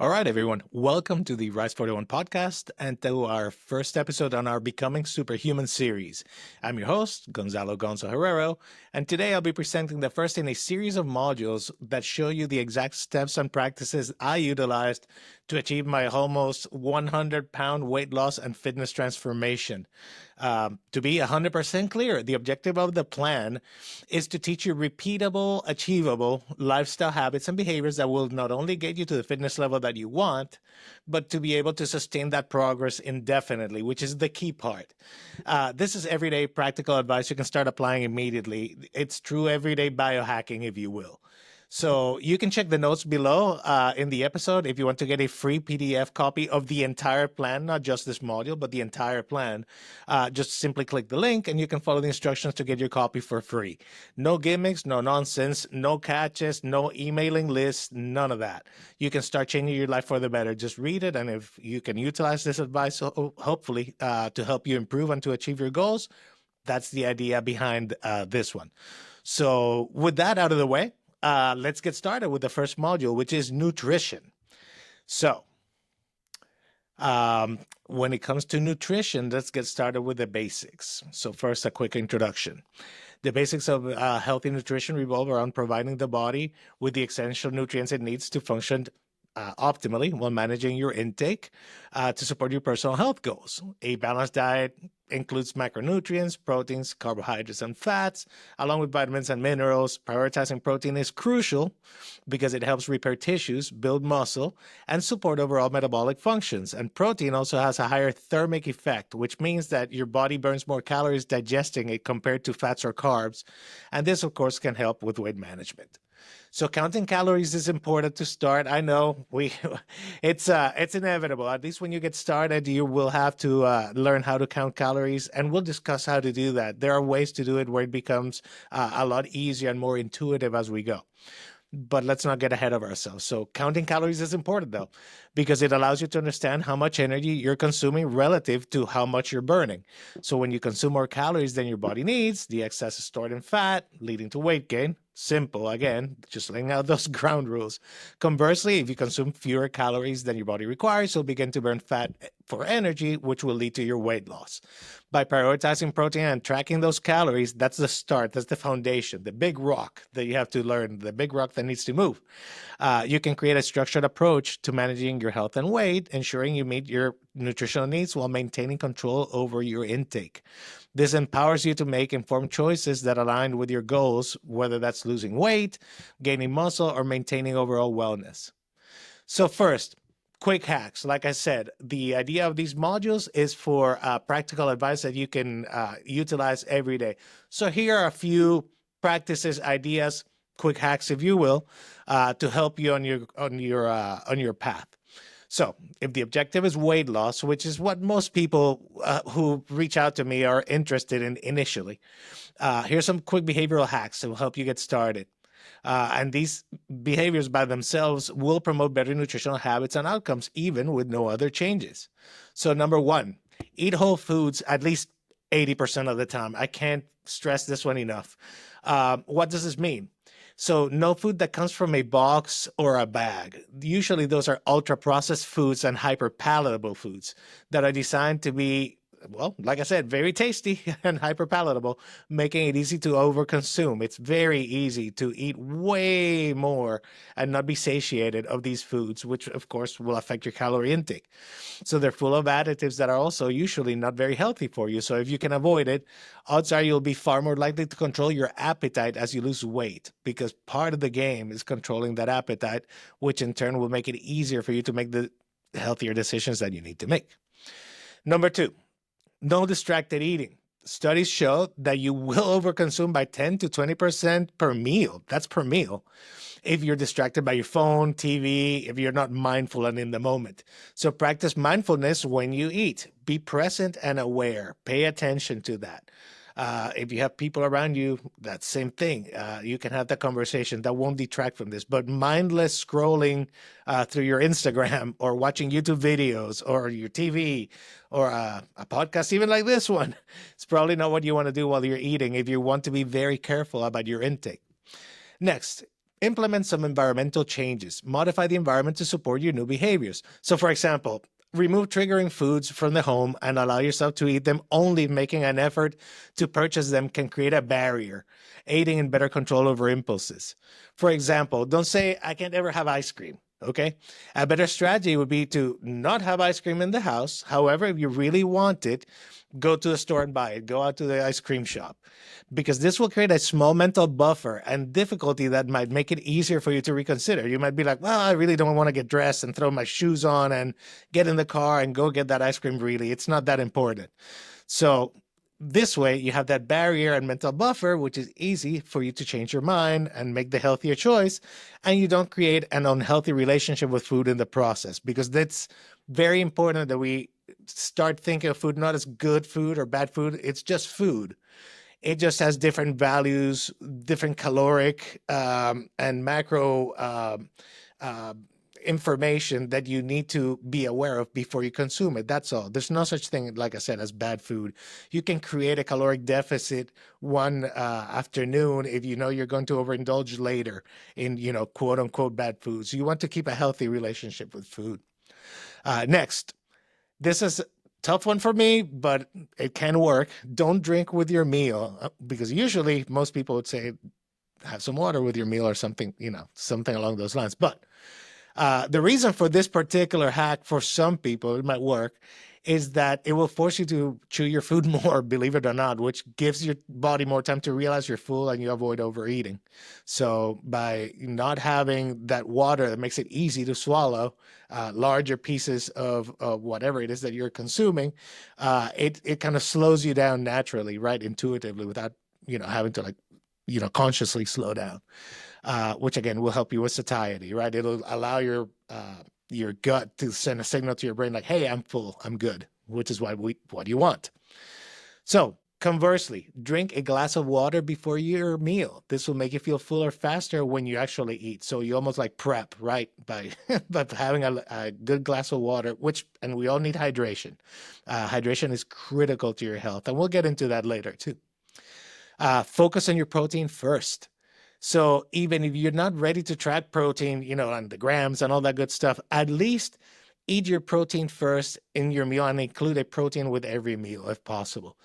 All right, everyone. Welcome to the Rise 41 podcast and to our first episode on our Becoming Superhuman series. I'm your host, Gonzalo Herrero, and today I'll be presenting the first in a series of modules that show you the exact steps and practices I utilized to achieve my almost 100-pound weight loss and fitness transformation. To be 100% clear, the objective of the plan is to teach you repeatable, achievable lifestyle habits and behaviors that will not only get you to the fitness level that you want, but to be able to sustain that progress indefinitely, which is the key part. This is everyday practical advice you can start applying immediately. It's true everyday biohacking, if you will. So you can check the notes below in the episode if you want to get a free PDF copy of the entire plan, not just this module, but the entire plan. Just simply click the link and you can follow the instructions to get your copy for free. No gimmicks, no nonsense, no catches, no emailing lists, none of that. You can start changing your life for the better. Just read it, and if you can utilize this advice, hopefully, to help you improve and to achieve your goals, that's the idea behind this one. So with that out of the way, let's get started with the first module, which is nutrition. So, when it comes to nutrition, let's get started with the basics. So first, a quick introduction. The basics of healthy nutrition revolve around providing the body with the essential nutrients it needs to function optimally while managing your intake to support your personal health goals. A balanced diet includes macronutrients, proteins, carbohydrates, and fats, along with vitamins and minerals. Prioritizing protein is crucial because it helps repair tissues, build muscle, and support overall metabolic functions. And protein also has a higher thermic effect, which means that your body burns more calories digesting it compared to fats or carbs. And this, of course, can help with weight management. So counting calories is important to start. I know it's inevitable. At least when you get started, you will have to learn how to count calories, and we'll discuss how to do that. There are ways to do it where it becomes a lot easier and more intuitive as we go. But let's not get ahead of ourselves. So counting calories is important, though, because it allows you to understand how much energy you're consuming relative to how much you're burning. So when you consume more calories than your body needs, the excess is stored in fat, leading to weight gain. Simple, again, just laying out those ground rules. Conversely, if you consume fewer calories than your body requires, you'll begin to burn fat for energy, which will lead to your weight loss. By prioritizing protein and tracking those calories, that's the start, that's the foundation, the big rock that you have to learn, the big rock that needs to move. You can create a structured approach to managing your health and weight, ensuring you meet your nutritional needs while maintaining control over your intake. This empowers you to make informed choices that align with your goals, whether that's losing weight, gaining muscle, or maintaining overall wellness. So first, quick hacks. Like I said, the idea of these modules is for practical advice that you can utilize every day. So here are a few practices, ideas, quick hacks, if you will, to help you on your path. So if the objective is weight loss, which is what most people who reach out to me are interested in initially, here's some quick behavioral hacks that will help you get started. And these behaviors by themselves will promote better nutritional habits and outcomes, even with no other changes. So number one, eat whole foods at least 80% of the time. I can't stress this one enough. What does this mean? So no food that comes from a box or a bag. Usually those are ultra processed foods and hyper palatable foods that are designed to be, well, like I said, very tasty and hyper palatable, making it easy to overconsume. It's very easy to eat way more and not be satiated of these foods, which of course will affect your calorie intake. So they're full of additives that are also usually not very healthy for you. So if you can avoid it, odds are you'll be far more likely to control your appetite as you lose weight, because part of the game is controlling that appetite, which in turn will make it easier for you to make the healthier decisions that you need to make. Number two, no distracted eating. Studies show that you will overconsume by 10 to 20% per meal. That's per meal. If you're distracted by your phone, TV, if you're not mindful and in the moment. So practice mindfulness when you eat. Be present and aware. Pay attention to that. If you have people around you, that same thing. You can have that conversation that won't detract from this. But mindless scrolling through your Instagram or watching YouTube videos or your TV or a podcast, even like this one, it's probably not what you want to do while you're eating if you want to be very careful about your intake. Next, implement some environmental changes. Modify the environment to support your new behaviors. So, for example, remove triggering foods from the home and allow yourself to eat them. Only making an effort to purchase them can create a barrier, aiding in better control over impulses. For example, don't say, I can't ever have ice cream. Okay. A better strategy would be to not have ice cream in the house. However, if you really want it, go to the store and buy it. Go out to the ice cream shop, because this will create a small mental buffer and difficulty that might make it easier for you to reconsider. You might be like, well, I really don't want to get dressed and throw my shoes on and get in the car and go get that ice cream. Really, it's not that important. So this way you have that barrier and mental buffer, which is easy for you to change your mind and make the healthier choice. And you don't create an unhealthy relationship with food in the process, because that's very important that we start thinking of food not as good food or bad food. It's just food. It just has different values, different caloric and macro information that you need to be aware of before you consume it. That's all. There's no such thing, like I said, as bad food. You can create a caloric deficit one afternoon if you know you're going to overindulge later in, quote unquote, bad foods. You want to keep a healthy relationship with food. Next, this is a tough one for me, but it can work. Don't drink with your meal, because usually most people would say have some water with your meal or something, something along those lines. But the reason for this particular hack, for some people, it might work, is that it will force you to chew your food more, believe it or not, which gives your body more time to realize you're full and you avoid overeating. So by not having that water that makes it easy to swallow larger pieces of whatever it is that you're consuming, it kind of slows you down naturally, right, intuitively, without having to consciously slow down. Which again will help you with satiety, right? It'll allow your gut to send a signal to your brain like, hey, I'm full, I'm good, which is what you want. So conversely, drink a glass of water before your meal. This will make you feel fuller faster when you actually eat. So you almost like prep, right? By having a good glass of water, and we all need hydration. Hydration is critical to your health. And we'll get into that later too. Focus on your protein first. So even if you're not ready to track protein, on the grams and all that good stuff, at least eat your protein first in your meal and include a protein with every meal if possible.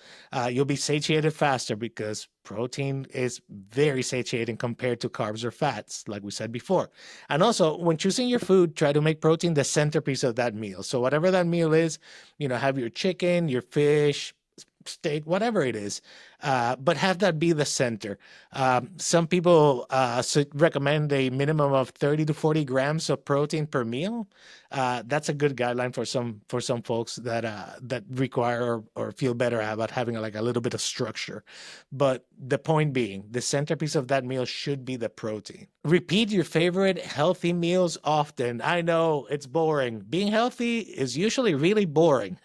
You'll be satiated faster because protein is very satiating compared to carbs or fats, like we said before. And also, when choosing your food, try to make protein the centerpiece of that meal. So whatever that meal is, have your chicken, your fish, steak, whatever it is, but have that be the center. Some people recommend a minimum of 30 to 40 grams of protein per meal. That's a good guideline for some folks that require or feel better about having a little bit of structure. But the point being, the centerpiece of that meal should be the protein. Repeat your favorite healthy meals often. I know it's boring. Being healthy is usually really boring,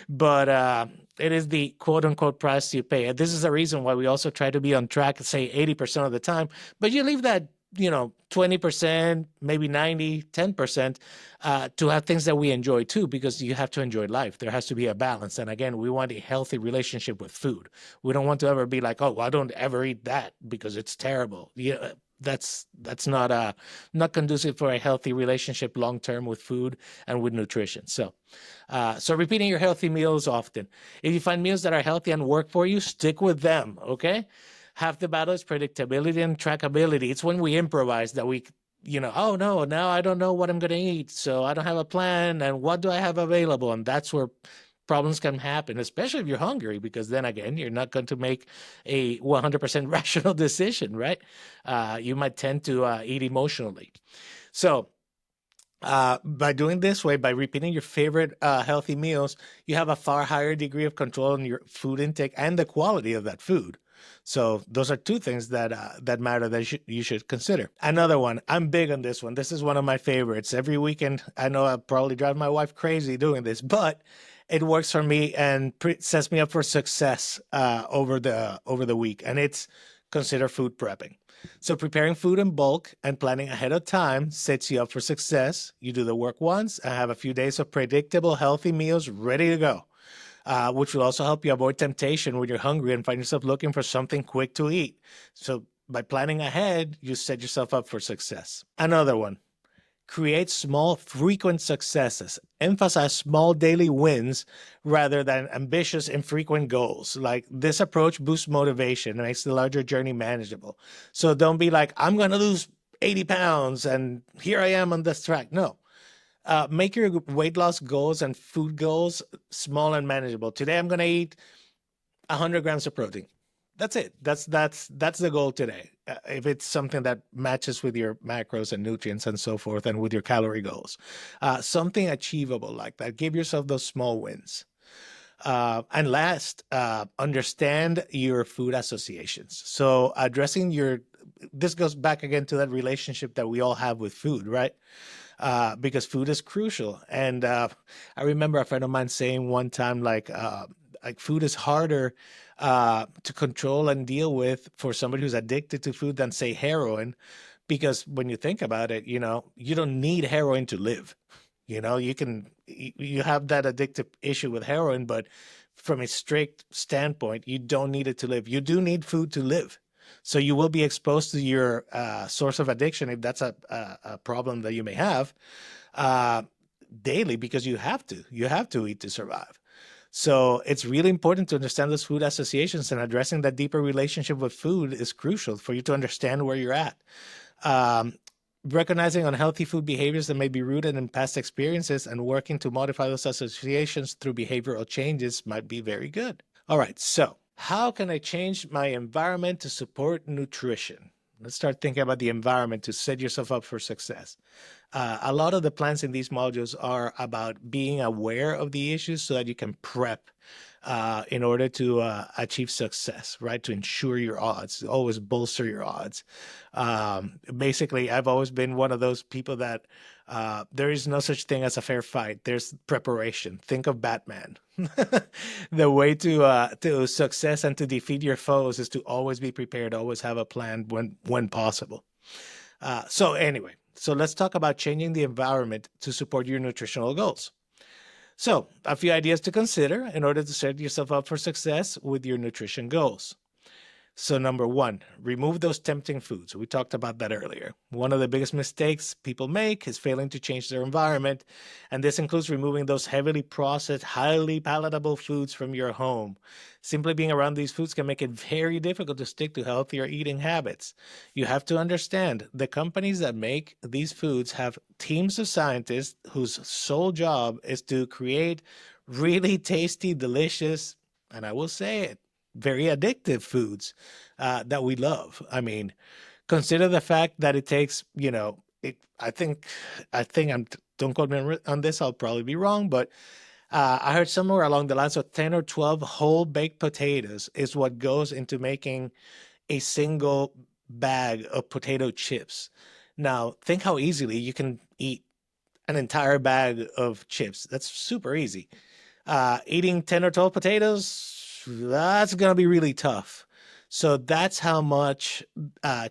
but it is the quote unquote price you pay. And this is the reason why we also try to be on track, say 80% of the time, but you leave that, 20%, maybe 90, 10%, to have things that we enjoy too, because you have to enjoy life. There has to be a balance. And again, we want a healthy relationship with food. We don't want to ever be like, oh, well, I don't ever eat that because it's terrible. Yeah. That's not conducive for a healthy relationship long-term with food and with nutrition. So repeating your healthy meals often. If you find meals that are healthy and work for you, stick with them, okay? Half the battle is predictability and trackability. It's when we improvise that we, oh no, now I don't know what I'm going to eat, so I don't have a plan, and what do I have available? And that's where problems can happen, especially if you're hungry, because then again, you're not going to make a 100% rational decision, right? You might tend to eat emotionally. So by doing this way, by repeating your favorite healthy meals, you have a far higher degree of control on your food intake and the quality of that food. So those are two things that matter that you should consider. Another one, I'm big on this one. This is one of my favorites. Every weekend, I know I probably drive my wife crazy doing this, but it works for me and sets me up for success over the week. And it's consider food prepping. So preparing food in bulk and planning ahead of time sets you up for success. You do the work once and have a few days of predictable, healthy meals ready to go, which will also help you avoid temptation when you're hungry and find yourself looking for something quick to eat. So by planning ahead, you set yourself up for success. Another one, create small, frequent successes. Emphasize small daily wins rather than ambitious, infrequent goals. Like this approach boosts motivation and makes the larger journey manageable. So don't be like, I'm going to lose 80 pounds and here I am on this track. No. Make your weight loss goals and food goals small and manageable. Today, I'm going to eat 100 grams of protein. That's it. That's the goal today. If it's something that matches with your macros and nutrients and so forth, and with your calorie goals, something achievable like that. Give yourself those small wins. And last, understand your food associations. So addressing this goes back again to that relationship that we all have with food, right? Because food is crucial. And I remember a friend of mine saying one time, like food is harder to control and deal with for somebody who's addicted to food than, say, heroin. Because when you think about it, you don't need heroin to live. You have that addictive issue with heroin, but from a strict standpoint, you don't need it to live. You do need food to live. So you will be exposed to your source of addiction, if that's a problem that you may have, daily, because you have to eat to survive. So it's really important to understand those food associations, and addressing that deeper relationship with food is crucial for you to understand where you're at. Recognizing unhealthy food behaviors that may be rooted in past experiences and working to modify those associations through behavioral changes might be very good. All right, so how can I change my environment to support nutrition? Let's start thinking about the environment to set yourself up for success. A lot of the plans in these modules are about being aware of the issues so that you can prep in order to achieve success, right? To ensure your odds, always bolster your odds. Basically, I've always been one of those people that there is no such thing as a fair fight. There's preparation. Think of Batman. The way to success and to defeat your foes is to always be prepared, always have a plan when possible. So anyway, so let's talk about changing the environment to support your nutritional goals. So a few ideas to consider in order to set yourself up for success with your nutrition goals. So number one, remove those tempting foods. We talked about that earlier. One of the biggest mistakes people make is failing to change their environment. And this includes removing those heavily processed, highly palatable foods from your home. Simply being around these foods can make it very difficult to stick to healthier eating habits. You have to understand the companies that make these foods have teams of scientists whose sole job is to create really tasty, delicious, and I will say it, very addictive foods that we love. I mean, consider the fact that it takes, I think don't quote me on this, I'll probably be wrong, but I heard somewhere along the lines of 10 or 12 whole baked potatoes is what goes into making a single bag of potato chips. Now, think how easily you can eat an entire bag of chips. That's super easy. Eating 10 or 12 potatoes, that's going to be really tough. So that's how much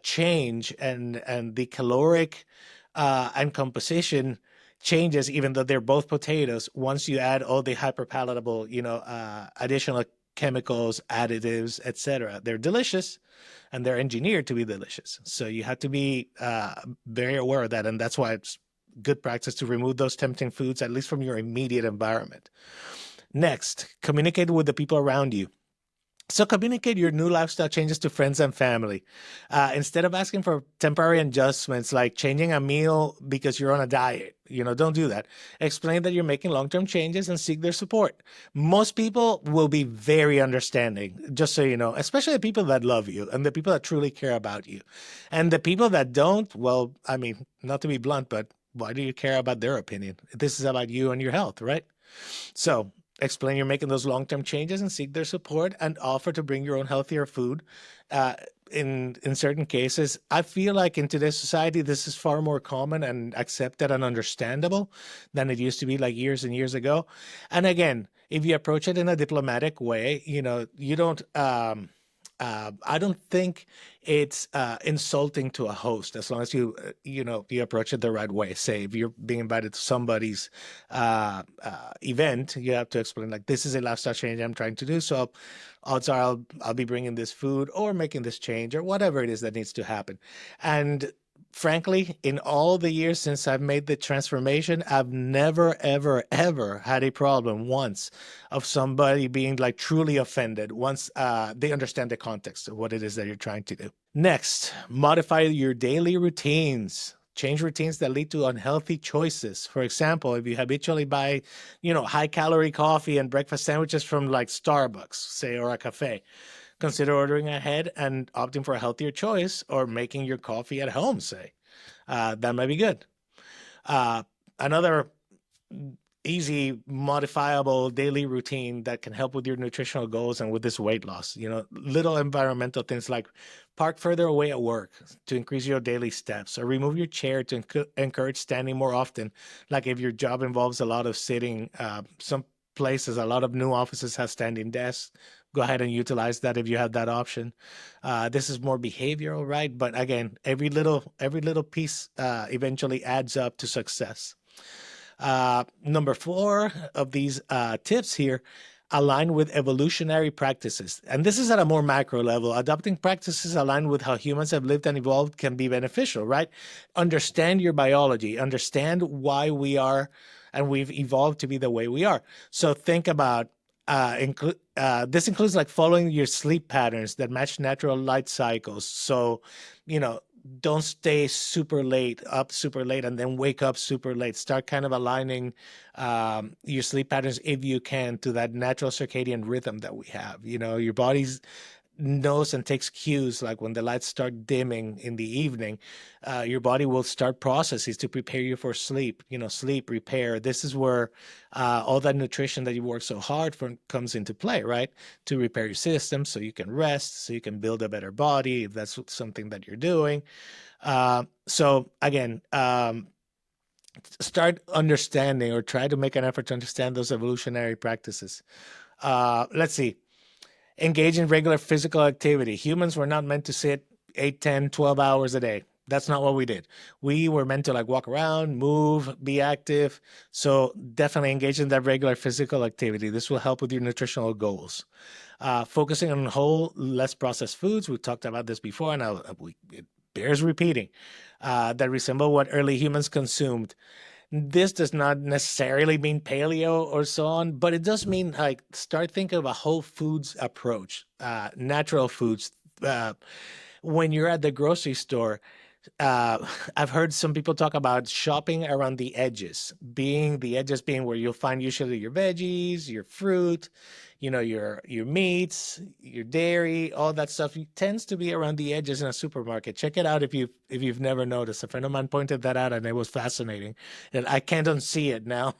change and the caloric and composition changes, even though they're both potatoes, once you add all the hyperpalatable, additional chemicals, additives, etc. They're delicious and they're engineered to be delicious. So you have to be very aware of that. And that's why it's good practice to remove those tempting foods, at least from your immediate environment. Next, communicate with the people around you. So communicate your new lifestyle changes to friends and family. Instead of asking for temporary adjustments like changing a meal because you're on a diet, don't do that. Explain that you're making long-term changes and seek their support. Most people will be very understanding, just so you know, especially the people that love you and the people that truly care about you. And the people that don't, well, I mean, not to be blunt, but why do you care about their opinion? This is about you and your health, right? So explain you're making those long-term changes and seek their support, and offer to bring your own healthier food. In certain cases, I feel like in today's society, this is far more common and accepted and understandable than it used to be like years and years ago. And again, if you approach it in a diplomatic way, you don't I don't think it's insulting to a host as long as you approach it the right way. Say if you're being invited to somebody's event, you have to explain like this is a lifestyle change I'm trying to do. So odds are I'll be bringing this food or making this change or whatever it is that needs to happen. And frankly, in all the years since I've made the transformation, I've never, ever, ever had a problem once of somebody being like truly offended once they understand the context of what it is that you're trying to do. Next, modify your daily routines. Change routines that lead to unhealthy choices. For example, if you habitually buy, high calorie coffee and breakfast sandwiches from like Starbucks, say, or a cafe, consider ordering ahead and opting for a healthier choice or making your coffee at home, say. That might be good. Another easy modifiable daily routine that can help with your nutritional goals and with this weight loss, little environmental things like park further away at work to increase your daily steps, or remove your chair to encourage standing more often, like if your job involves a lot of sitting. Some places, a lot of new offices have standing desks. Go ahead and utilize that if you have that option. This is more behavioral, right? But again, every little piece eventually adds up to success. Number 4 of these tips here, align with evolutionary practices. And this is at a more macro level. Adopting practices aligned with how humans have lived and evolved can be beneficial, right? Understand your biology, understand why we are and we've evolved to be the way we are. So think about this includes like following your sleep patterns that match natural light cycles. So, you know, don't stay up super late and then wake up super late. Start kind of aligning your sleep patterns, if you can, to that natural circadian rhythm that we have. Your body's knows and takes cues, like when the lights start dimming in the evening, your body will start processes to prepare you for sleep. Sleep, repair. This is where all that nutrition that you work so hard for comes into play, right? To repair your system so you can rest, so you can build a better body if that's something that you're doing. So again, start understanding, or try to make an effort to understand those evolutionary practices. Let's see. Engage in regular physical activity. Humans were not meant to sit 8, 10, 12 hours a day. That's not what we did. We were meant to like walk around, move, be active. So definitely engage in that regular physical activity. This will help with your nutritional goals. Focusing on whole, less processed foods. We talked about this before, and it bears repeating. That resemble what early humans consumed. This does not necessarily mean paleo or so on, but it does mean like start thinking of a whole foods approach, natural foods. When you're at the grocery store, uh, I've heard some people talk about shopping around the edges being where you'll find usually your veggies, your fruit, your meats, your dairy, all that stuff. It tends to be around the edges in a supermarket. Check it out if you've never noticed. A friend of mine pointed that out, and it was fascinating. And I can't unsee it now,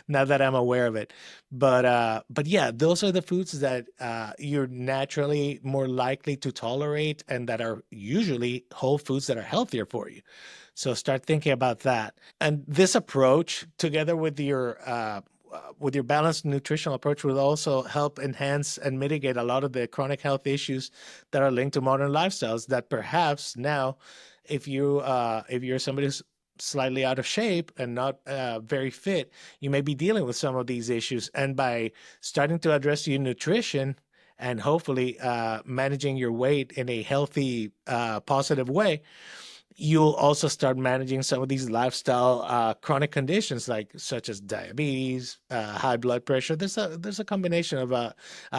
now that I'm aware of it. But yeah, those are the foods that you're naturally more likely to tolerate, and that are usually whole foods that are healthier for you. So start thinking about that. And this approach, together with your balanced nutritional approach, will also help enhance and mitigate a lot of the chronic health issues that are linked to modern lifestyles. That perhaps now, if you're somebody who's slightly out of shape and not very fit, you may be dealing with some of these issues. And by starting to address your nutrition and hopefully managing your weight in a healthy, positive way, you'll also start managing some of these lifestyle chronic conditions, like such as diabetes, high blood pressure. There's a combination of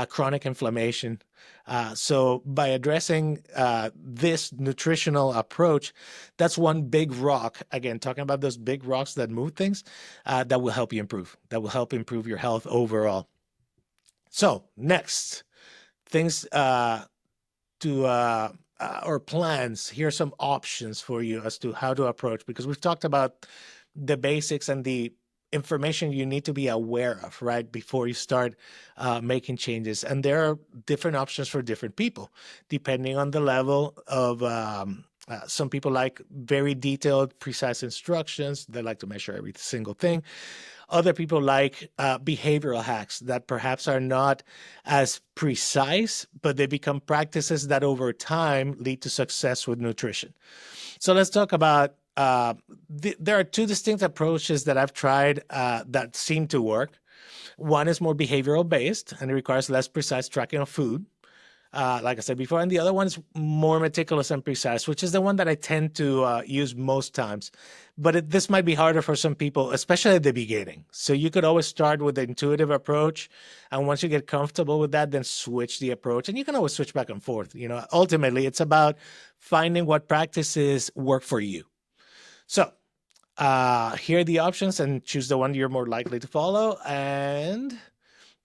chronic inflammation. So by addressing this nutritional approach, that's one big rock. Again, talking about those big rocks that move things, that will help you improve. That will help improve your health overall. So next, things or plans. Here are some options for you as to how to approach, because we've talked about the basics and the information you need to be aware of, right, before you start making changes. And there are different options for different people, depending on the level of Some people like very detailed, precise instructions. They like to measure every single thing. Other people like behavioral hacks that perhaps are not as precise, but they become practices that over time lead to success with nutrition. So let's talk about there are two distinct approaches that I've tried that seem to work. One is more behavioral based and it requires less precise tracking of food, like I said before. And the other one is more meticulous and precise, which is the one that I tend to use most times. But this might be harder for some people, especially at the beginning. So you could always start with the intuitive approach. And once you get comfortable with that, then switch the approach. And you can always switch back and forth. Ultimately, it's about finding what practices work for you. So here are the options and choose the one you're more likely to follow. And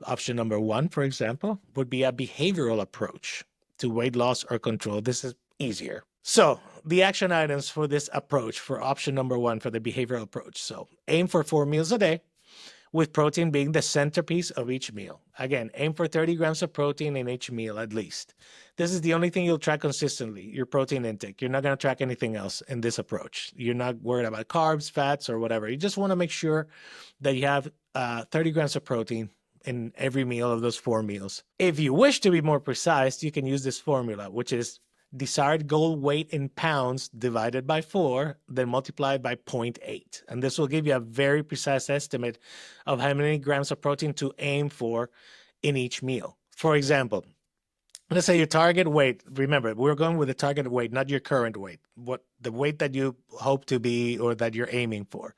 option number one, for example, would be a behavioral approach to weight loss or control. This is easier. So the action items for this approach, for option number one, for the behavioral approach. So aim for 4 meals a day, with protein being the centerpiece of each meal. Again, aim for 30 grams of protein in each meal at least. This is the only thing you'll track consistently, your protein intake. You're not going to track anything else in this approach. You're not worried about carbs, fats, or whatever. You just want to make sure that you have 30 grams of protein in every meal of those 4 meals. If you wish to be more precise, you can use this formula, which is desired goal weight in pounds divided by 4, then multiplied by 0.8. And this will give you a very precise estimate of how many grams of protein to aim for in each meal. For example, let's say your target weight, remember, we're going with the target weight, not your current weight, what the weight that you hope to be or that you're aiming for.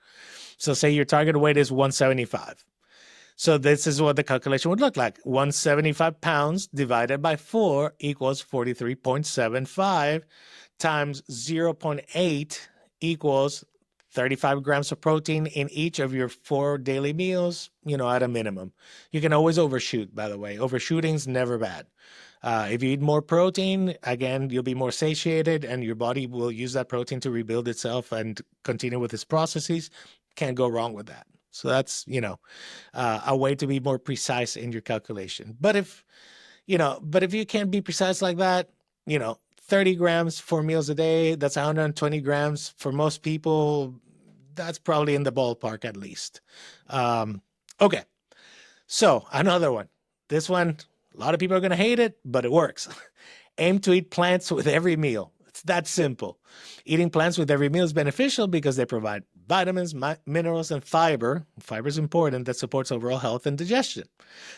So say your target weight is 175. So this is what the calculation would look like. 175 pounds divided by 4 equals 43.75 times 0.8 equals 35 grams of protein in each of your 4 daily meals, at a minimum. You can always overshoot, by the way. Overshooting's never bad. If you eat more protein, again, you'll be more satiated and your body will use that protein to rebuild itself and continue with its processes. Can't go wrong with that. So that's, a way to be more precise in your calculation. But if you can't be precise like that, 30 grams, 4 meals a day, that's 120 grams. For most people, that's probably in the ballpark at least. Okay. So another one. This one, a lot of people are going to hate it, but it works. Aim to eat plants with every meal. It's that simple. Eating plants with every meal is beneficial because they provide vitamins, minerals, and fiber. Fiber is important. That supports overall health and digestion.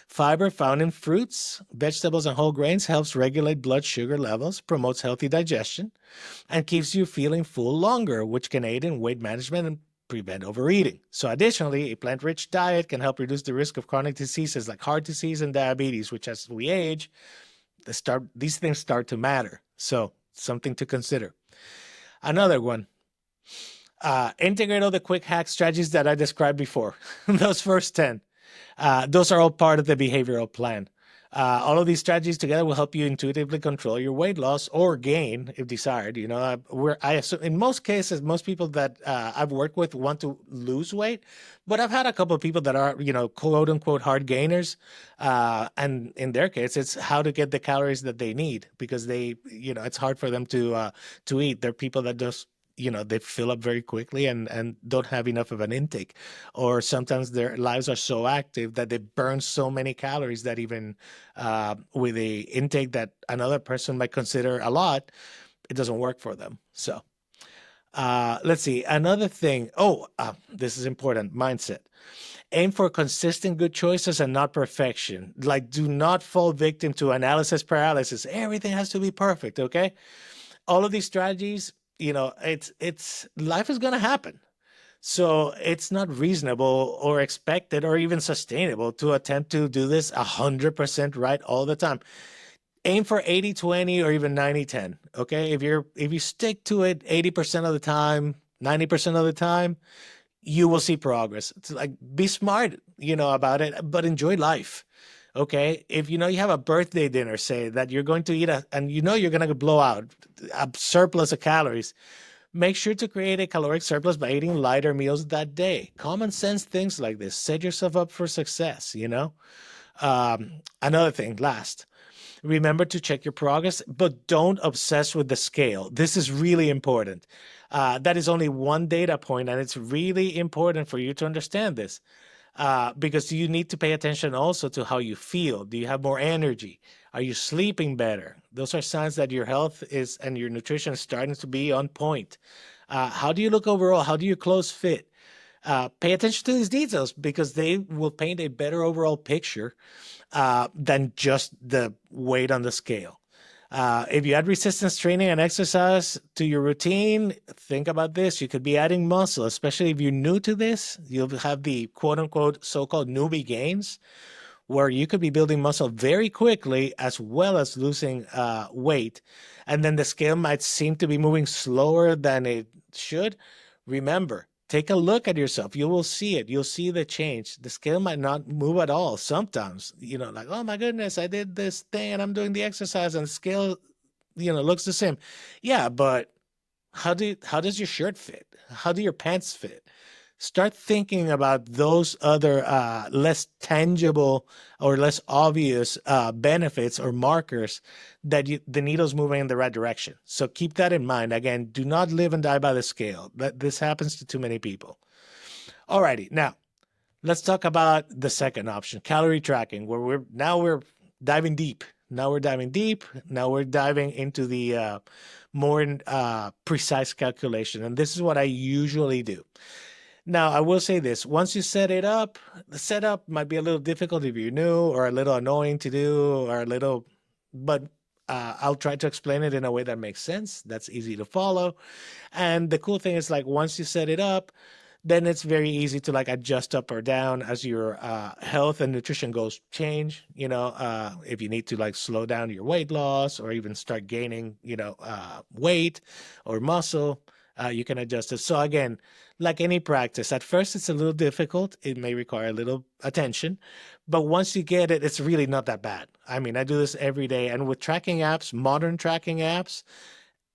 Fiber found in fruits, vegetables, and whole grains helps regulate blood sugar levels, promotes healthy digestion, and keeps you feeling full longer, which can aid in weight management and prevent overeating. So additionally, a plant-rich diet can help reduce the risk of chronic diseases like heart disease and diabetes, which as we age, these things start to matter. So something to consider. Another one, integrate all the quick hack strategies that I described before. Those first 10, those are all part of the behavioral plan. All of these strategies together will help you intuitively control your weight loss or gain if desired. I assume in most cases, most people that I've worked with want to lose weight, but I've had a couple of people that are, quote unquote hard gainers. And in their case, it's how to get the calories that they need because it's hard for them to eat. They're people that just, they fill up very quickly and don't have enough of an intake. Or sometimes their lives are so active that they burn so many calories that even with a intake that another person might consider a lot, it doesn't work for them. So let's see. Another thing. This is important. Mindset. Aim for consistent good choices and not perfection. Like, do not fall victim to analysis paralysis. Everything has to be perfect, okay? All of these strategies, it's life is going to happen. So it's not reasonable or expected or even sustainable to attempt to do this 100% right all the time. Aim for 80-20 or even 90-10. Okay. If you stick to it 80% of the time, 90% of the time, you will see progress. It's like, be smart, about it, but enjoy life. Okay. If you have a birthday dinner, say that you're going to eat and you're going to blow out a surplus of calories, make sure to create a caloric surplus by eating lighter meals that day. Common sense things like this. Set yourself up for success, Another thing, last, Remember to check your progress, but don't obsess with the scale. This is really important. That is only one data point, and it's really important for you to understand this because you need to pay attention also to how you feel. Do you have more energy? Are you sleeping better? Those are signs that your health is and your nutrition is starting to be on point. How do you look overall? How do your clothes fit? Pay attention to these details because they will paint a better overall picture than just the weight on the scale. If you add resistance training and exercise to your routine, think about this. You could be adding muscle, especially if you're new to this. You'll have the quote unquote so called newbie gains, where you could be building muscle very quickly as well as losing weight. And then the scale might seem to be moving slower than it should. Remember, take a look at yourself. You will see it. You'll see the change. The scale might not move at all. Sometimes, like, oh my goodness, I did this thing and I'm doing the exercise and the scale, looks the same. Yeah, but how does your shirt fit? How do your pants fit? Start thinking about those other less tangible or less obvious benefits or markers that the needle's moving in the right direction. So keep that in mind. Again, do not live and die by the scale. This happens to too many people. Alrighty, now let's talk about the second option, calorie tracking, where we're diving deep. Now we're diving deep. Now we're diving into the more precise calculation, and this is what I usually do. Now, I will say this. Once you set it up, the setup might be a little difficult if you're new or a little annoying to do or but I'll try to explain it in a way that makes sense. That's easy to follow. And the cool thing is like once you set it up, then it's very easy to like adjust up or down as your health and nutrition goals change. If you need to like slow down your weight loss or even start gaining, weight or muscle, you can adjust it. So again, like any practice, at first it's a little difficult. It may require a little attention, but once you get it, it's really not that bad. I mean, I do this every day, and with tracking apps, modern tracking apps,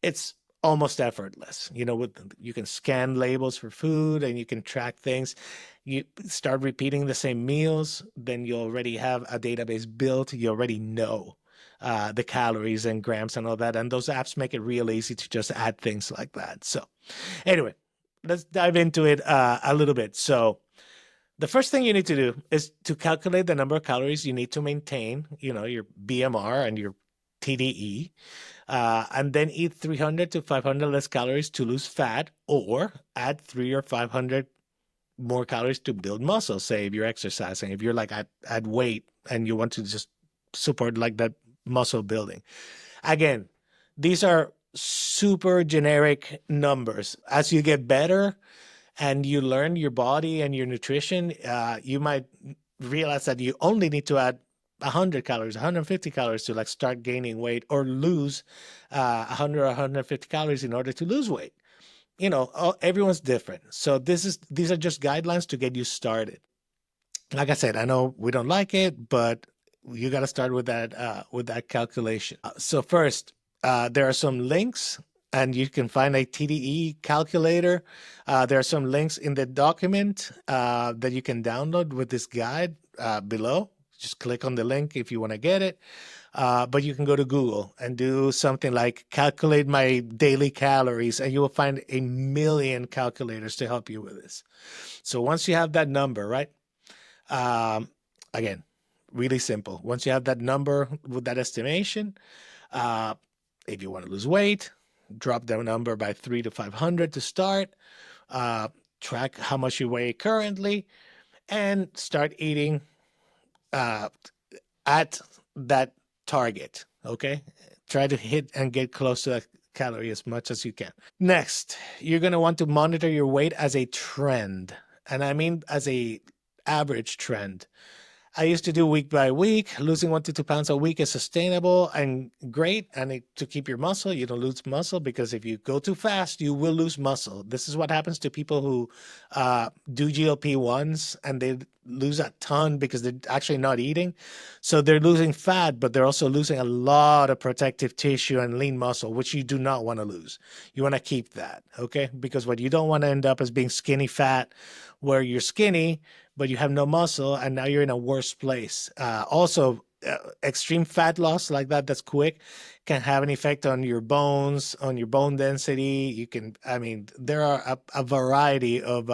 it's almost effortless. You can scan labels for food and you can track things. You start repeating the same meals, then you already have a database built. You already know the calories and grams and all that. And those apps make it real easy to just add things like that. So anyway, let's dive into it a little bit. So the first thing you need to do is to calculate the number of calories you need to maintain, your BMR and your TDE, and then eat 300 to 500 less calories to lose fat, or add 300 or 500 more calories to build muscle. Say if you're exercising, if you're like at weight and you want to just support like that muscle building. Again, these are super generic numbers. As you get better and you learn your body and your nutrition, you might realize that you only need to add 100 calories, 150 calories to like start gaining weight, or lose 100 or 150 calories in order to lose weight. Everyone's different. So these are just guidelines to get you started. Like I said, I know we don't like it, but you got to start with that calculation. So first, there are some links, and you can find a TDE calculator. There are some links in the document that you can download with this guide below. Just click on the link if you want to get it. But you can go to Google and do something like calculate my daily calories, and you will find a million calculators to help you with this. So once you have that number, right? Again, really simple. Once you have that number with that estimation, if you want to lose weight, drop the number by 300 to 500 to start. Track how much you weigh currently, and start eating at that target. Okay, try to hit and get close to that calorie as much as you can. Next, you're going to want to monitor your weight as a trend, and I mean as a average trend. I used to do week by week. Losing 1 to 2 pounds a week is sustainable and great. And to keep your muscle, you don't lose muscle, because if you go too fast, you will lose muscle. This is what happens to people who do GLP-1s, and they lose a ton because they're actually not eating. So they're losing fat, but they're also losing a lot of protective tissue and lean muscle, which you do not want to lose. You want to keep that, okay? Because what you don't want to end up is being skinny fat, where you're skinny, but you have no muscle, and now you're in a worse place. Also, extreme fat loss like that, that's quick, can have an effect on your bones, on your bone density. I mean, there are a variety of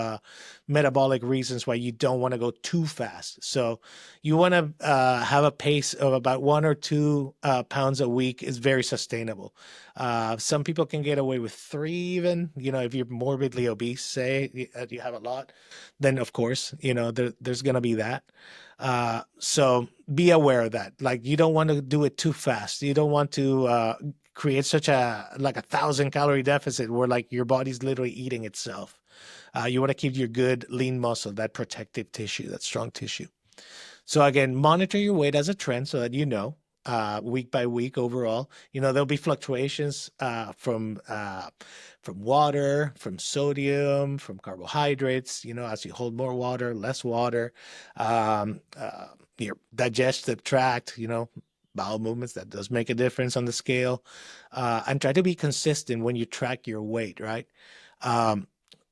metabolic reasons why you don't want to go too fast. So you want to have a pace of about 1 or 2 pounds a week is very sustainable. Some people can get away with 3 even, if you're morbidly obese, say you have a lot, then of course, there's going to be that. So be aware of that. Like, you don't want to do it too fast. You don't want to create such a 1,000 calorie deficit where like your body's literally eating itself. You want to keep your good lean muscle, that protective tissue, that strong tissue. So again, monitor your weight as a trend so that week by week overall. There'll be fluctuations from water, from sodium, from carbohydrates. As you hold more water, less water, your digestive tract. Bowel movements, that does make a difference on the scale. And try to be consistent when you track your weight, right?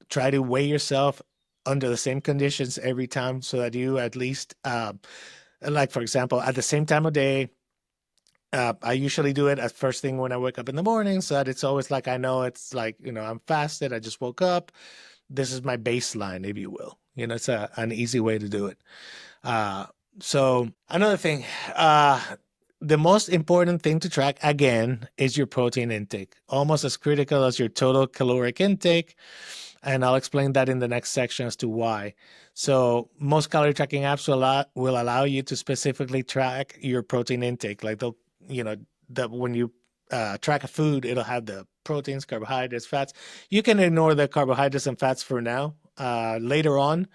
Try to weigh yourself under the same conditions every time so that you at least, like for example, at the same time of day. I usually do it at first thing when I wake up in the morning so that it's always like, I know it's like, I'm fasted. I just woke up. This is my baseline, if you will. It's an easy way to do it. So another thing, the most important thing to track, again, is your protein intake, almost as critical as your total caloric intake. And I'll explain that in the next section as to why. So most calorie tracking apps will allow you to specifically track your protein intake. Like that when you track a food, it'll have the proteins, carbohydrates, fats. You can ignore the carbohydrates and fats for now. Later on,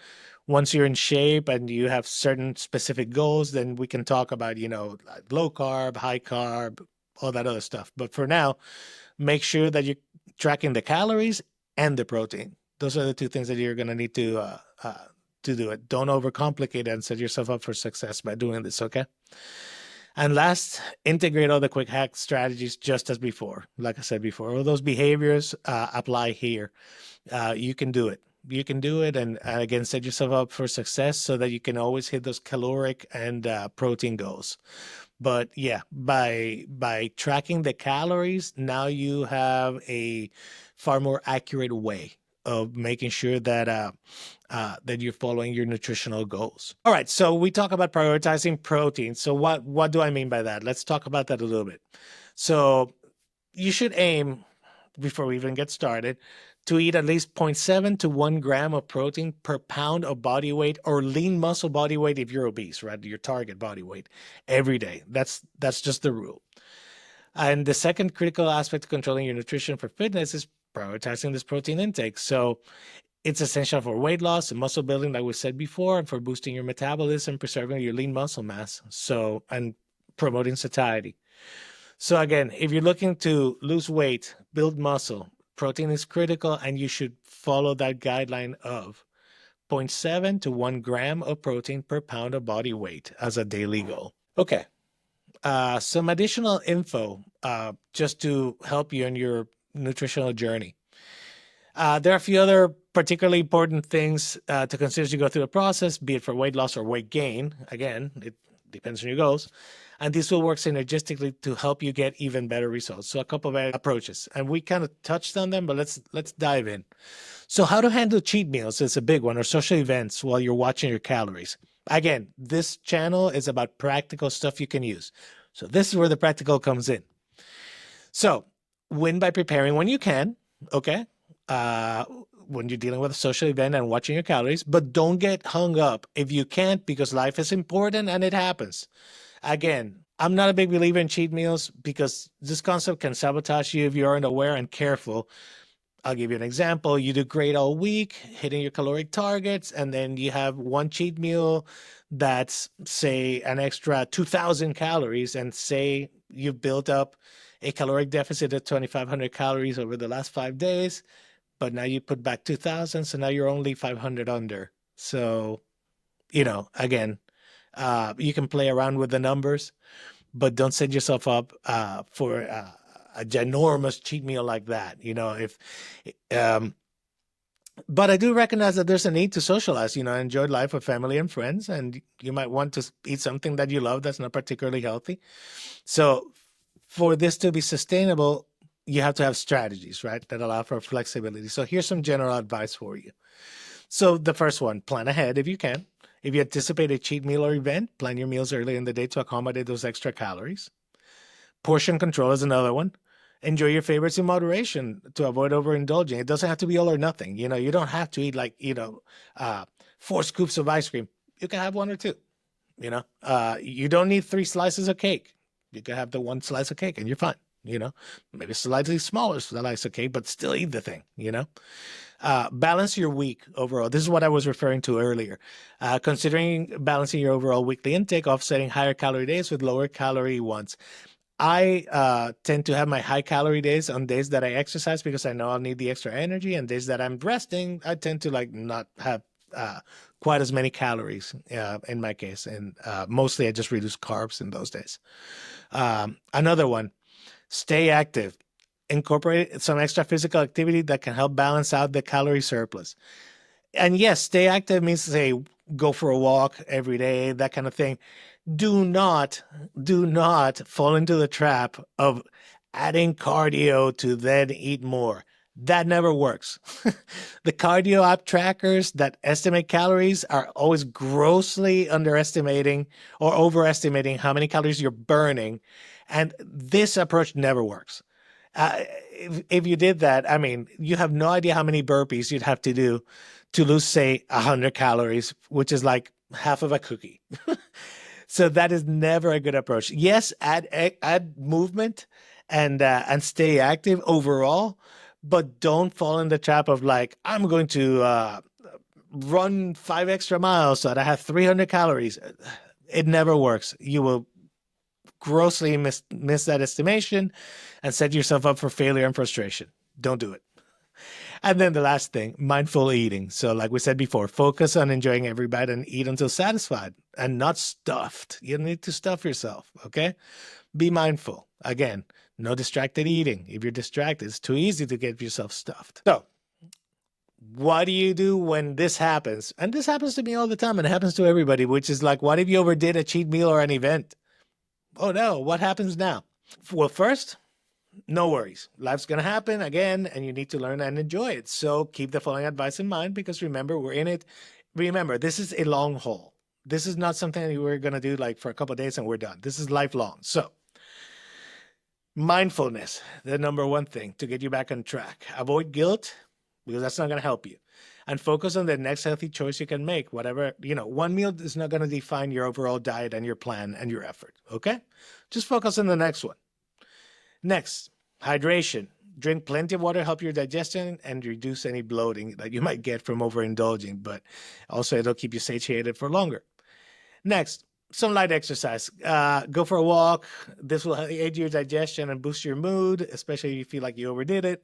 once you're in shape and you have certain specific goals, then we can talk about, low carb, high carb, all that other stuff. But for now, make sure that you're tracking the calories and the protein. Those are the 2 things that you're going to need to do it. Don't overcomplicate it and set yourself up for success by doing this, okay? And last, integrate all the quick hack strategies just as before. Like I said before, all those behaviors apply here. You can do it. You can do it, and again, set yourself up for success so that you can always hit those caloric and protein goals. But yeah, by tracking the calories, now you have a far more accurate way of making sure that that you're following your nutritional goals. All right, so we talk about prioritizing protein. So what do I mean by that? Let's talk about that a little bit. So you should aim, before we even get started, to eat at least 0.7 to 1 gram of protein per pound of body weight, or lean muscle body weight if you're obese, right? Your target body weight every day. That's just the rule. And the second critical aspect of controlling your nutrition for fitness is prioritizing this protein intake. So it's essential for weight loss and muscle building, like we said before, and for boosting your metabolism, preserving your lean muscle mass, and promoting satiety. So again, if you're looking to lose weight, build muscle, protein is critical, and you should follow that guideline of 0.7 to 1 gram of protein per pound of body weight as a daily goal. Okay. Some additional info just to help you in your nutritional journey. There are a few other particularly important things to consider as you go through the process, be it for weight loss or weight gain. Again, it depends on your goals. And this will work synergistically to help you get even better results. So a couple of approaches, and we kind of touched on them, but let's dive in. So how to handle cheat meals is a big one, or social events while you're watching your calories. Again, this channel is about practical stuff you can use. So this is where the practical comes in. So win by preparing when you can, okay? When you're dealing with a social event and watching your calories, but don't get hung up if you can't, because life is important and it happens. Again, I'm not a big believer in cheat meals because this concept can sabotage you if you aren't aware and careful. I'll give you an example. You do great all week, hitting your caloric targets, and then you have one cheat meal that's, say, an extra 2,000 calories, and say you've built up a caloric deficit of 2,500 calories over the last 5 days, but now you put back 2,000, so now you're only 500 under. So, again, you can play around with the numbers, but don't set yourself up for a ginormous cheat meal like that. If But I do recognize that there's a need to socialize, enjoy life with family and friends, and you might want to eat something that you love that's not particularly healthy. So for this to be sustainable, you have to have strategies, right, that allow for flexibility. So here's some general advice for you. So the first one, plan ahead if you can. If you anticipate a cheat meal or event, plan your meals early in the day to accommodate those extra calories. Portion control is another one. Enjoy your favorites in moderation to avoid overindulging. It doesn't have to be all or nothing. You don't have to eat like, 4 scoops of ice cream. You can have one or two. You don't need 3 slices of cake. You can have the one slice of cake and you're fine. Maybe slightly smaller slice of cake, but still eat the thing. Balance your week overall. This is what I was referring to earlier. Considering balancing your overall weekly intake, offsetting higher calorie days with lower calorie ones. I tend to have my high calorie days on days that I exercise because I know I'll need the extra energy, and days that I'm resting, I tend to like not have quite as many calories in my case, and mostly I just reduce carbs in those days. Another one, stay active. Incorporate some extra physical activity that can help balance out the calorie surplus. And yes, stay active means to say go for a walk every day, that kind of thing. Do not fall into the trap of adding cardio to then eat more. That never works. The cardio app trackers that estimate calories are always grossly underestimating or overestimating how many calories you're burning. And this approach never works. If you did that, I mean, you have no idea how many burpees you'd have to do to lose, say, 100 calories, which is like half of a cookie. So that is never a good approach. Yes, add movement and stay active overall, but don't fall in the trap of like I'm going to run 5 extra miles so that I have 300 calories. It never works. You will grossly miss that estimation and set yourself up for failure and frustration. Don't do it. And then the last thing, mindful eating. So, like we said before, focus on enjoying every bite and eat until satisfied and not stuffed. You need to stuff yourself, okay? Be mindful. Again, no distracted eating. If you're distracted, it's too easy to get yourself stuffed. So, what do you do when this happens? And this happens to me all the time, and it happens to everybody, which is like, what if you overdid a cheat meal or an event? Oh no, what happens now? Well, first, no worries. Life's going to happen again, and you need to learn and enjoy it. So keep the following advice in mind because remember, we're in it. Remember, this is a long haul. This is not something that we're going to do like for a couple of days and we're done. This is lifelong. So mindfulness, the number one thing to get you back on track. Avoid guilt because that's not going to help you. And focus on the next healthy choice you can make. Whatever, one meal is not going to define your overall diet and your plan and your effort. Okay? Just focus on the next one. Next, hydration. Drink plenty of water, help your digestion, and reduce any bloating that you might get from overindulging, but also it'll keep you satiated for longer. Next, some light exercise. Go for a walk. This will aid your digestion and boost your mood, especially if you feel like you overdid it.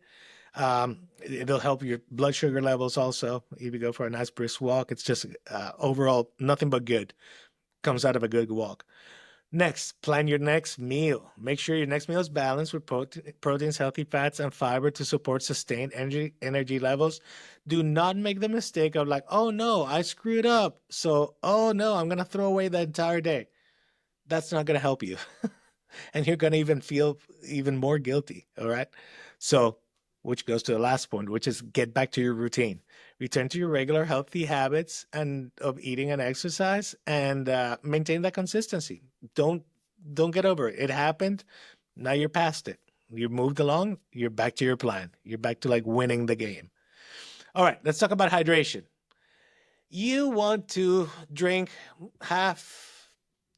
It'll help your blood sugar levels also. If you go for a nice brisk walk, it's just overall nothing but good comes out of a good walk. Next, plan your next meal. Make sure your next meal is balanced with proteins, healthy fats, and fiber to support sustained energy levels. Do not make the mistake of like, oh no, I screwed up. So, oh no, I'm going to throw away the entire day. That's not going to help you. And you're going to even feel even more guilty. All right. So, which goes to the last point, which is get back to your routine. Return to your regular healthy habits and of eating and exercise, and maintain that consistency. Don't get over it. It happened. Now you're past it. You moved along. You're back to your plan. You're back to like winning the game. All right, let's talk about hydration. You want to drink half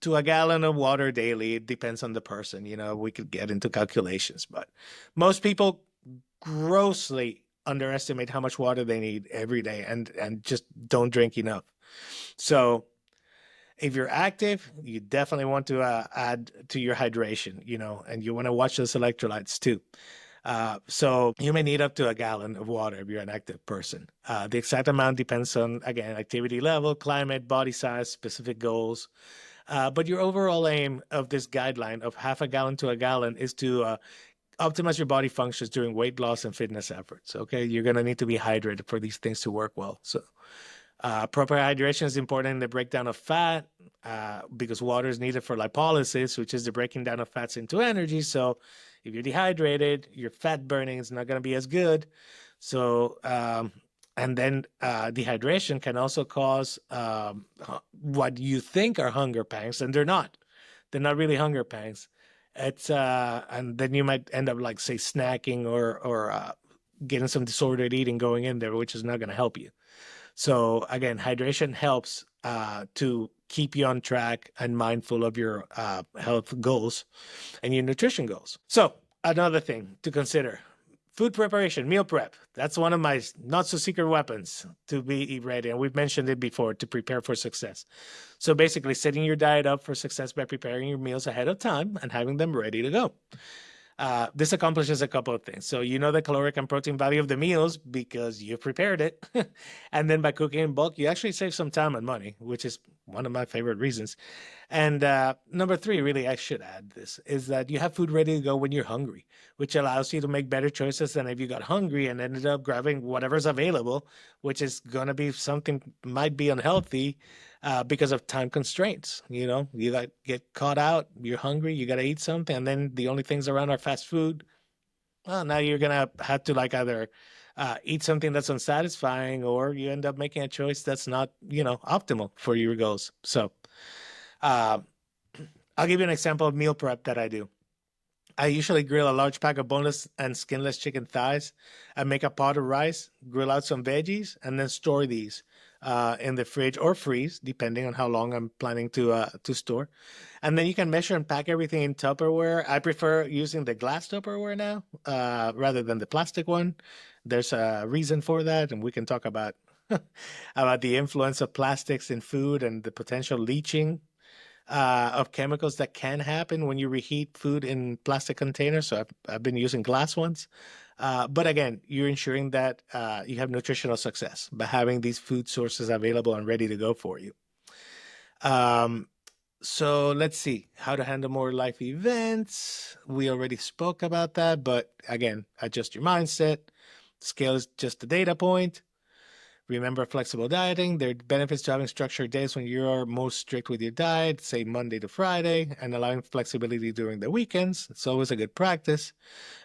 to a gallon of water daily. It depends on the person. We could get into calculations, but most people grossly underestimate how much water they need every day and just don't drink enough. So if you're active, you definitely want to add to your hydration, and you want to watch those electrolytes too. So you may need up to a gallon of water if you're an active person. The exact amount depends on, again, activity level, climate, body size, specific goals. But your overall aim of this guideline of half a gallon to a gallon is to optimize your body functions during weight loss and fitness efforts. Okay, you're going to need to be hydrated for these things to work well. So proper hydration is important in the breakdown of fat because water is needed for lipolysis, which is the breaking down of fats into energy. So if you're dehydrated, your fat burning is not going to be as good. So, and then dehydration can also cause what you think are hunger pangs, and they're not. They're not really hunger pangs. It's and then you might end up like say snacking or getting some disordered eating going in there, which is not going to help you. So again, hydration helps to keep you on track and mindful of your health goals and your nutrition goals. So another thing to consider: food preparation, meal prep. That's one of my not so secret weapons to be ready. And we've mentioned it before, to prepare for success. So basically setting your diet up for success by preparing your meals ahead of time and having them ready to go. This accomplishes a couple of things. So you know the caloric and protein value of the meals because you prepared it. And then by cooking in bulk, you actually save some time and money, which is one of my favorite reasons. And number three, really, I should add this, is that you have food ready to go when you're hungry, which allows you to make better choices than if you got hungry and ended up grabbing whatever's available, which is going to be something might be unhealthy because of time constraints. You know, you got get caught out, you're hungry, you got to eat something, and then the only things around are fast food. Well, now you're gonna have to like either eat something that's unsatisfying, or you end up making a choice that's not, you know, optimal for your goals. So, uh, I'll give you an example of meal prep that I do. I usually grill a large pack of boneless and skinless chicken thighs. I make a pot of rice, grill out some veggies, and then store these in the fridge or freeze, depending on how long I'm planning to store. And then you can measure and pack everything in Tupperware. I prefer using the glass Tupperware now rather than the plastic one. There's a reason for that, and we can talk about about the influence of plastics in food and the potential leaching of chemicals that can happen when you reheat food in plastic containers. So I've been using glass ones. But again, you're ensuring that you have nutritional success by having these food sources available and ready to go for you. Um, so let's see how to handle more life events. We already spoke about that, but again, adjust your mindset. Scale is just a data point. Remember flexible dieting. There are benefits to having structured days when you are most strict with your diet, say Monday to Friday, and allowing flexibility during the weekends. It's always a good practice.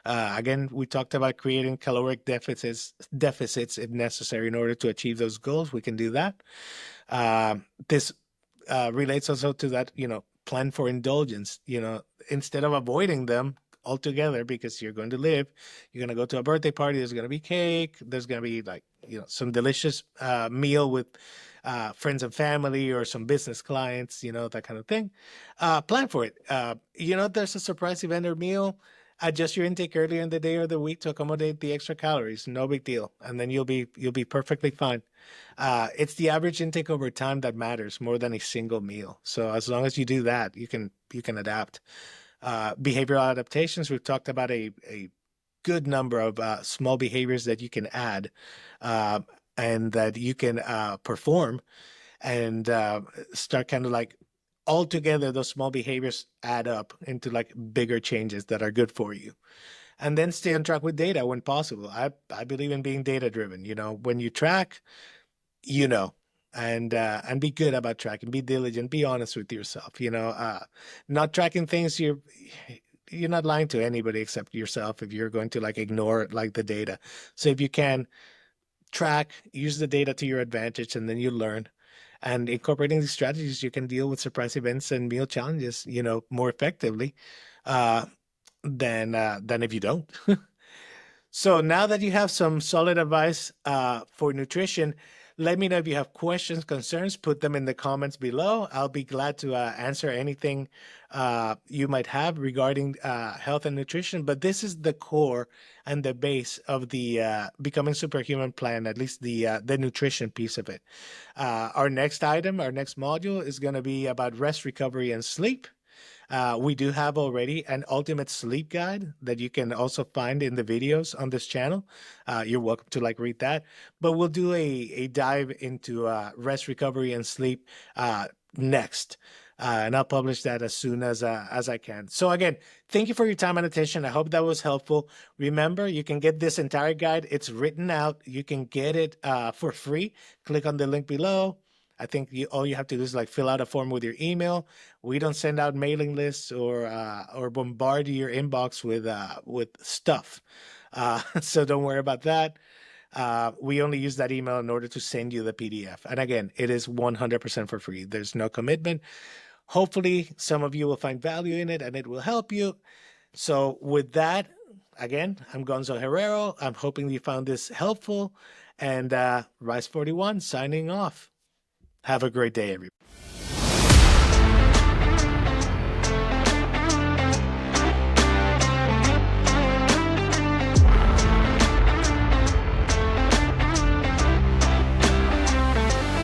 Again, we talked about creating caloric deficits if necessary in order to achieve those goals. We can do that. This relates also to that, you know, plan for indulgence. You know, instead of avoiding them altogether because you're going to live, you're going to go to a birthday party, there's going to be cake, there's going to be like, you know, some delicious meal with friends and family or some business clients, you know, that kind of thing. Plan for it. You know, there's a surprise event or meal. Adjust your intake earlier in the day or the week to accommodate the extra calories. No big deal, and then you'll be perfectly fine. It's the average intake over time that matters more than a single meal. So as long as you do that, you can adapt. Behavioral adaptations. We've talked about a good number of small behaviors that you can add uh, and that you can perform and start kind of like all together. Those small behaviors add up into like bigger changes that are good for you. And then stay on track with data when possible. I believe in being data driven. You know, when you track, you know, and be good about tracking, be diligent, be honest with yourself. You know, not tracking things, you're not lying to anybody except yourself if you're going to like ignore like the data. So if you can track, use the data to your advantage, and then you learn. And incorporating these strategies, you can deal with surprise events and meal challenges, you know, more effectively uh, than if you don't. So now that you have some solid advice for nutrition, let me know if you have questions, concerns, put them in the comments below. I'll be glad to answer anything you might have regarding health and nutrition. But this is the core and the base of the Becoming Superhuman plan, at least the nutrition piece of it. Our next item, our next module is going to be about rest, recovery, and sleep. We do have already an ultimate sleep guide that you can also find in the videos on this channel. You're welcome to like read that, but we'll do a dive into rest, recovery, and sleep next. And I'll publish that as soon as I can. So again, thank you for your time and attention. I hope that was helpful. Remember, you can get this entire guide. It's written out. You can get it for free. Click on the link below. I think all you have to do is like fill out a form with your email. We don't send out mailing lists or bombard your inbox with stuff. So don't worry about that. We only use that email in order to send you the PDF. And again, it is 100% for free. There's no commitment. Hopefully, some of you will find value in it and it will help you. So, with that, again, I'm Gonzalo Herrero. I'm hoping you found this helpful. And Rise 41 signing off. Have a great day, everybody.